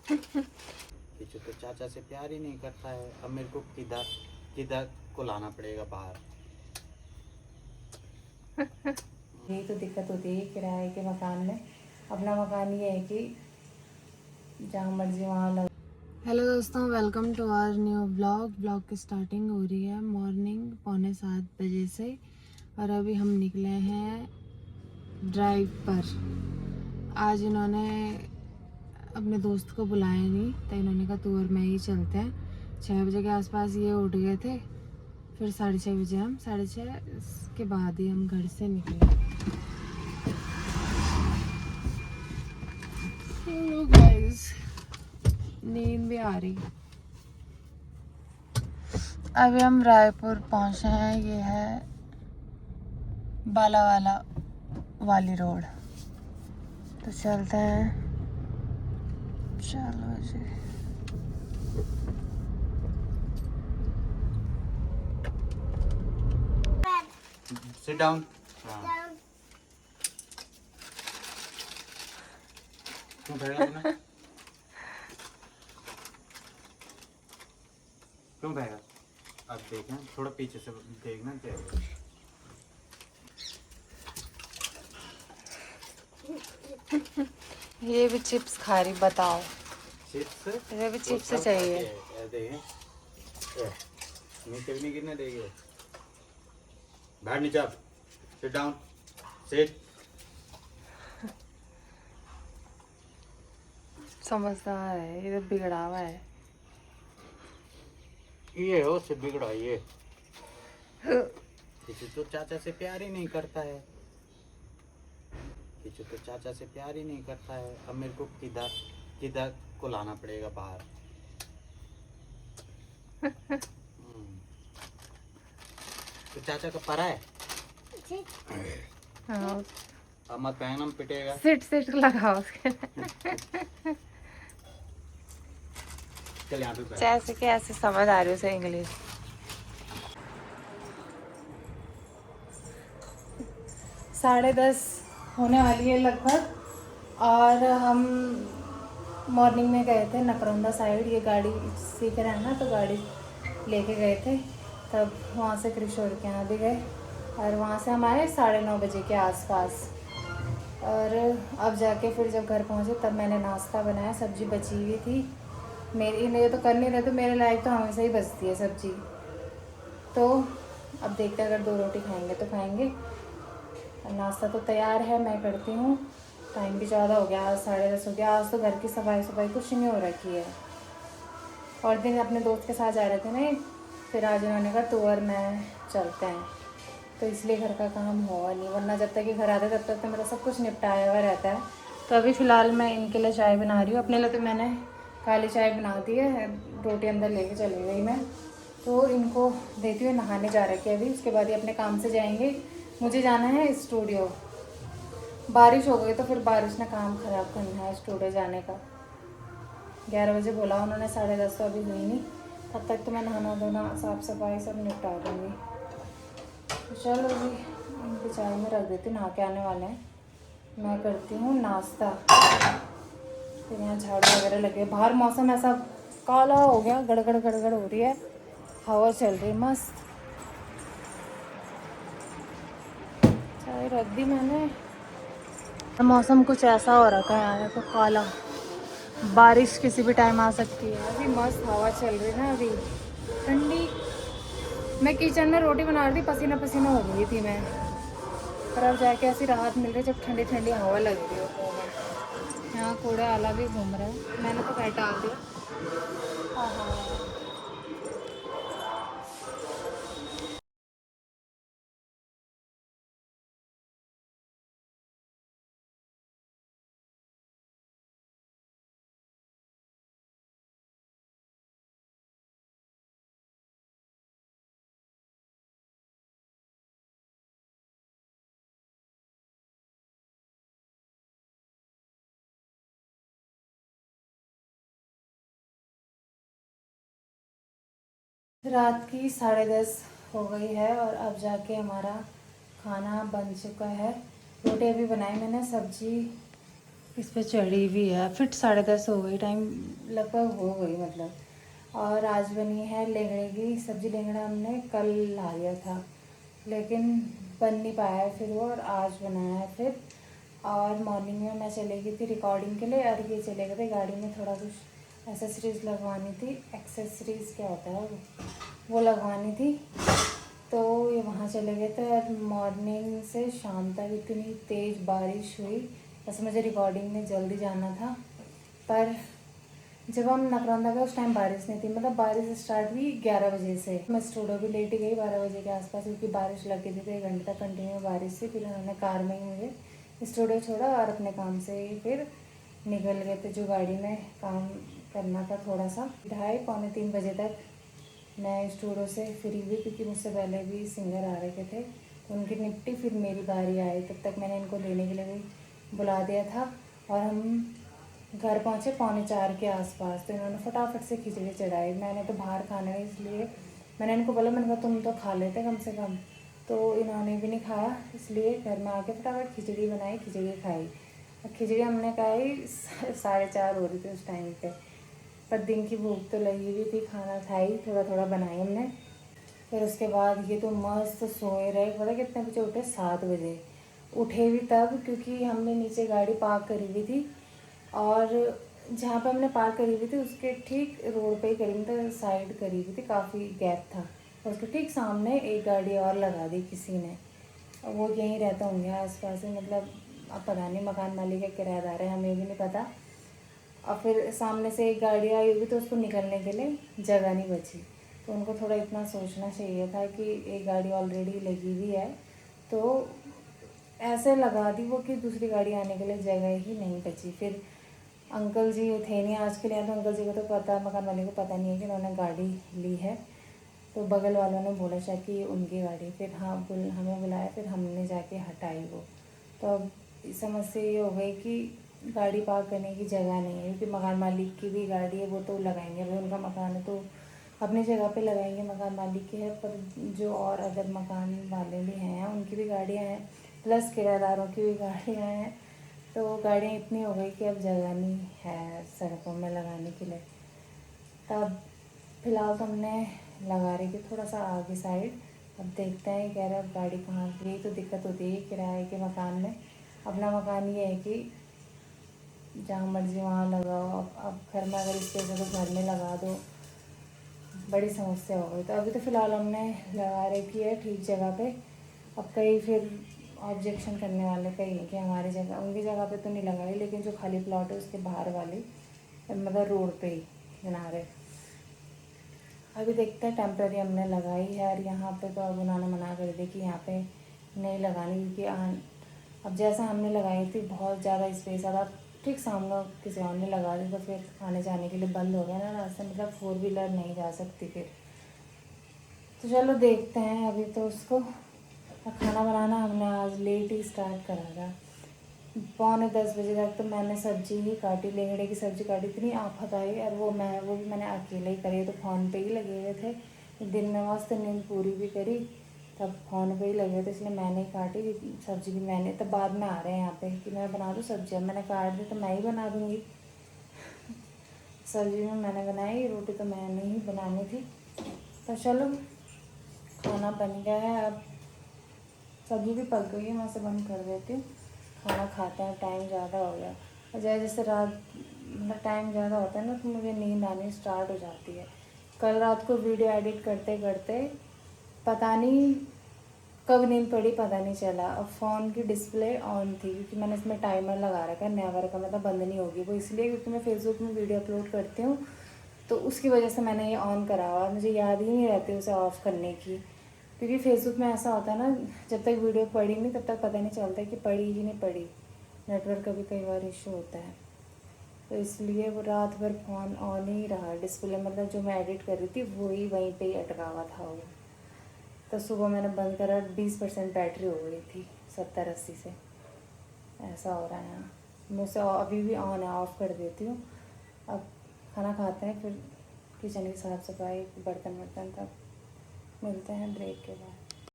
पीछे तो चाचा से प्यार ही नहीं करता है। अब मेरे को किधर किधर को लाना पड़ेगा बाहर। यही तो दिक्कत होती है किराए के मकान में। अपना मकान ये है कि जहाँ मर्जी वहाँ लग। हेलो दोस्तों, welcome to our new blog की स्टार्टिंग हो रही है मॉर्निंग 6:45 से और अभी हम निकले हैं ड्राइव पर। आज इन्होंने अपने दोस्त को बुलाया नहीं तो इन्होंने कहा तू और मैं ही चलते हैं। 6 बजे के आसपास ये उठ गए थे, फिर 6:30 बजे हम 6:30 के बाद ही हम घर से निकले। हेलो गाइस, नींद भी आ रही। अभी हम रायपुर पहुंचे हैं। ये है बालावाला वाली रोड। तो चलते हैं, चलो जी। Sit down. क्यों भागा तूने? क्यों भागा? अब देखना, थोड़ा पीछे से देखना क्या है। ये भी चिप्स खा रही, बताओ। चिप्स? ये भी चिप्स चाहिए। नीचे भी नहीं गिरने देंगे। बाहर नीचे। Sit down. सिट। समझदार है, ये तो बिगड़ा हुआ है। ये हो से बिगड़ा ये। किसी तो चाचा से प्यार ही नहीं करता है। किसी तो चाचा से प्यार ही नहीं करता है। अब मेरे को किधर किधर को लाना पड़ेगा बाहर। तो चाचा का परा है। हाँ, अब मत पहन, हम पिटेगा। सिट लगाओ उसके। चल यहाँ पे बैठ। जैसे कि ऐसे समझ आ रही उसे इंग्लिश। 10:30 होने वाली है लगभग और हम मॉर्निंग में गए थे नकरौंदा साइड। ये गाड़ी सीख रहे हैं ना, तो गाड़ी लेके गए थे। तब वहाँ से किशोर के यहाँ भी गए और वहाँ से हम आए 9:30 बजे के आसपास। और अब जाके फिर जब घर पहुँचे तब मैंने नाश्ता बनाया। सब्ज़ी बची हुई थी मेरे तो कर नहीं रहे, तो मेरे लायक तो हमेशा ही बचती है सब्ज़ी। तो अब देखते हैं, अगर 2 रोटी खाएंगे तो खाएंगे। नाश्ता तो तैयार है, मैं करती हूँ। टाइम भी ज़्यादा हो गया, आज 10:30 हो गया। आज तो घर की सफाई कुछ नहीं हो रखी है। और दिन अपने दोस्त के साथ जा रहे थे ना, फिर आज उन्होंने कहा तू और मैं चलते हैं, तो इसलिए घर का काम हुआ नहीं। वरना जब तक ये घर आते तब तक तो मेरा सब कुछ निपटाया हुआ रहता है। तो अभी फ़िलहाल मैं इनके लिए चाय बना रही हूँ। अपने लिए तो मैंने काली चाय बना दी है, रोटी अंदर लेके चली गई मैं। तो इनको देती हूँ, नहाने जा रखे अभी, उसके बाद ये अपने काम से जाएंगे। मुझे जाना है स्टूडियो। बारिश हो गई तो फिर बारिश ने काम ख़राब करना है स्टूडियो जाने का। 11 बजे बोला उन्होंने, 10:30 तो अभी हुई नहीं। तब तक तो मैं नहाना धोना साफ़ सफाई सब निपटा दूँगी। तो चलो जी, इनकी चाय में रख देती हूँ, नहा के आने वाले हैं। मैं करती हूँ नाश्ता। फिर यहाँ झाड़ू वगैरह लगे। बाहर मौसम ऐसा काला हो गया, गड़गड़ गड़गड़ हो रही है, हवा चल रही मस्त। चाय रख दी मैंने। मौसम कुछ ऐसा हो रखा है यार, तो काला, बारिश किसी भी टाइम आ सकती है। अभी मस्त हवा चल रही है ना, अभी ठंडी। मैं किचन में रोटी बना रही थी, पसीना पसीना हो गई थी मैं। पर अब जाके ऐसी राहत मिल रही है जब ठंडी ठंडी हवा लग रही है मुँह में। यहाँ कूड़े आला भी घूम रहा है, मैंने तो कहीं डाल दिया। हाँ हाँ। रात की 10:30 हो गई है और अब जाके हमारा खाना बन चुका है। रोटी अभी बनाई मैंने, सब्जी इस पे चढ़ी हुई है। फिट 10:30 हो गई, टाइम लगभग हो गई मतलब। और आज बनी है लेंगड़े की सब्ज़ी। लेंगड़ा हमने कल ला लिया था लेकिन बन नहीं पाया फिर वो, और आज बनाया है फिर। और मॉर्निंग में मैं चली गई थी रिकॉर्डिंग के लिए, और ये चले गए थे गाड़ी में थोड़ा कुछ एक्सेसरीज़ लगवानी थी। एक्सेसरीज़ क्या होता है वो लगवानी थी, तो ये वहाँ चले गए थे। और मॉर्निंग से शाम तक इतनी तेज़ बारिश हुई, बस मुझे रिकॉर्डिंग में जल्दी जाना था। पर जब हम नकरौंदा गए उस टाइम बारिश नहीं थी, मतलब बारिश स्टार्ट हुई 11 बजे से। मैं स्टूडियो भी लेट ही गई 12 बजे के आसपास, क्योंकि बारिश लग गई थी तो 1 घंटे तक कंटिन्यू बारिश थी। फिर उन्होंने कार में ही मुझे स्टूडियो छोड़ा और अपने काम से ही फिर निकल गए थे, जो गाड़ी में काम करना था थोड़ा सा। 2:30-3 बजे तक मैं स्टूडियो से फ्री हुई, क्योंकि मुझसे पहले भी सिंगर आ रखे थे, उनकी निपटी। फिर मेरी बारी आई, तब तक मैंने इनको लेने के लिए भी बुला दिया था। और हम घर पहुँचे 3:45 के आसपास, तो इन्होंने फटाफट से खिचड़ी चढ़ाई। मैंने तो बाहर खाना है, इसलिए मैंने इनको बोला, मैंने कहा तुम तो खा लेते कम से कम, तो इन्होंने भी नहीं खाया। इसलिए घर में आके फटाफट खिचड़ी बनाई, खिचड़ी खाई। और खिचड़ी हमने खाई 4:30 हो रही थी उस टाइम पे, पर दिन की भूख तो लगी हुई थी। खाना खाई, थोड़ा थोड़ा बनाई हमने। फिर उसके बाद ये तो मस्त सोए रहे। पता कितने बजे उठे? 7 बजे उठे भी तब, क्योंकि हमने नीचे गाड़ी पार्क करी हुई थी, और जहाँ पर हमने पार्क करी हुई थी उसके ठीक रोड पे ही करी, मतलब साइड करी हुई थी, काफ़ी गैप था। और उसके ठीक सामने एक गाड़ी और लगा दी किसी ने, वो यहीं रहते होंगे आसपास ही, मतलब अब पता नहीं मकान मालिक है किराएदार है, हमें भी नहीं पता। और फिर सामने से एक गाड़ी आई हुई तो उसको निकलने के लिए जगह नहीं बची, तो उनको थोड़ा इतना सोचना चाहिए था कि एक गाड़ी ऑलरेडी लगी हुई है, तो ऐसे लगा दी वो कि दूसरी गाड़ी आने के लिए जगह ही नहीं बची। फिर अंकल जी थे नहीं आज के लिए, तो अंकल जी को तो पता, मकान वाले को पता नहीं है कि उन्होंने गाड़ी ली है, तो बगल वालों ने बोला शायद कि उनकी गाड़ी। फिर हाँ हमें बुलाया, फिर हमने जाके हटाई वो। तो अब समस्या ये हो गई कि गाड़ी पार्क करने की जगह नहीं है, क्योंकि मकान मालिक की भी गाड़ी है, वो तो लगाएंगे, भाई उनका मकान है तो अपनी जगह पे लगाएंगे, मकान मालिक की है। पर जो और अदर मकान वाले भी हैं उनकी भी गाड़ियाँ हैं, प्लस किराएदारों की भी गाड़ियाँ हैं, तो गाड़ियाँ इतनी हो गई कि अब जगह नहीं है सड़कों में लगाने के लिए। तब फिलहाल तो हमने लगा रही थी थोड़ा सा आगे साइड। अब देखते हैं, कह रहे अब गाड़ी कहाँ, यही तो दिक्कत होती है किराए के मकान में। अपना मकान ये है कि जहाँ मर्जी वहाँ लगाओ। अब घर में अगर स्पेस है तो घर में लगा दो, बड़ी समस्या हो गई। तो अभी तो फ़िलहाल हमने लगा रखी है ठीक जगह पे। अब कई फिर ऑब्जेक्शन करने वाले कई हैं कि हमारी जगह, उनकी जगह पे तो नहीं लगाई, लेकिन जो खाली प्लॉट है उसके बाहर वाली, मतलब रोड पे ही बना रहे। अभी देखते हैं, टेम्प्रेरी हमने लगाई है। और यहाँ पे तो अब उन्होंने मना कर दी कि यहाँ पे नहीं लगानी, क्योंकि अब जैसा हमने लगाई थी बहुत ज़्यादा स्पेस आ था, ठीक सामने किसी और ने लगा दी, तो फिर आने जाने के लिए बंद हो गया ना रास्ता, मतलब 4 व्हीलर नहीं जा सकती फिर। तो चलो देखते हैं अभी तो उसको। और खाना बनाना हमने आज लेट ही स्टार्ट करा था, 9:45 बजे तक तो मैंने सब्जी ही काटी, लेंगड़े की सब्ज़ी काटी। इतनी आफत आई, और वो भी मैंने अकेले ही करी, तो फ़ोन पे ही लगे हुए थे। दिन में मस्त नींद पूरी भी करी, तब फ़ोन पे ही लगे थे, इसलिए मैंने ही काटी सब्ज़ी भी मैंने। तब बाद में आ रहे हैं यहाँ पे कि मैं बना दूँ सब्ज़ी, अब मैंने काट दी तो मैं ही बना दूँगी। सब्ज़ी में मैंने बनाई, रोटी तो मैंने ही बनानी थी। तो चलो खाना बन गया है, अब सब्ज़ी भी पक गई है, मैं से बंद कर देती हूँ। खाना खाते हैं, टाइम ज़्यादा हो गया। और जैसे रात मतलब टाइम ज़्यादा होता है ना, तो मुझे नींद आनी स्टार्ट हो जाती है। कल रात को वीडियो एडिट करते करते पता नहीं कब नींद पड़ी, पता नहीं चला। और फ़ोन की डिस्प्ले ऑन थी, क्योंकि मैंने इसमें टाइमर लगा रखा है, नेवर का मतलब बंद नहीं होगी वो, इसलिए क्योंकि मैं फेसबुक में वीडियो अपलोड करती हूँ, तो उसकी वजह से मैंने ये ऑन करा हुआ। मुझे याद ही नहीं रहती उसे ऑफ़ करने की, क्योंकि फेसबुक में ऐसा होता है ना, जब तक वीडियो पड़ी नहीं तब तक पता नहीं चलता कि पड़ी ही नहीं पड़ी, नेटवर्क का भी कई बार इशू होता है। तो इसलिए वो रात भर फ़ोन ऑन ही रहा, डिस्प्ले मतलब जो मैं एडिट कर रही थी वही वहीं पे ही अटका हुआ था वो। तो सुबह मैंने बंद करा, 20% बैटरी हो गई थी 70-80 से। ऐसा हो रहा है यहाँ मुझसे, अभी भी ऑन है, ऑफ़ कर देती हूँ। अब खाना खाते हैं, फिर किचन की साफ़ सफाई, बर्तन वर्तन, तब मिलते हैं ब्रेक के बाद।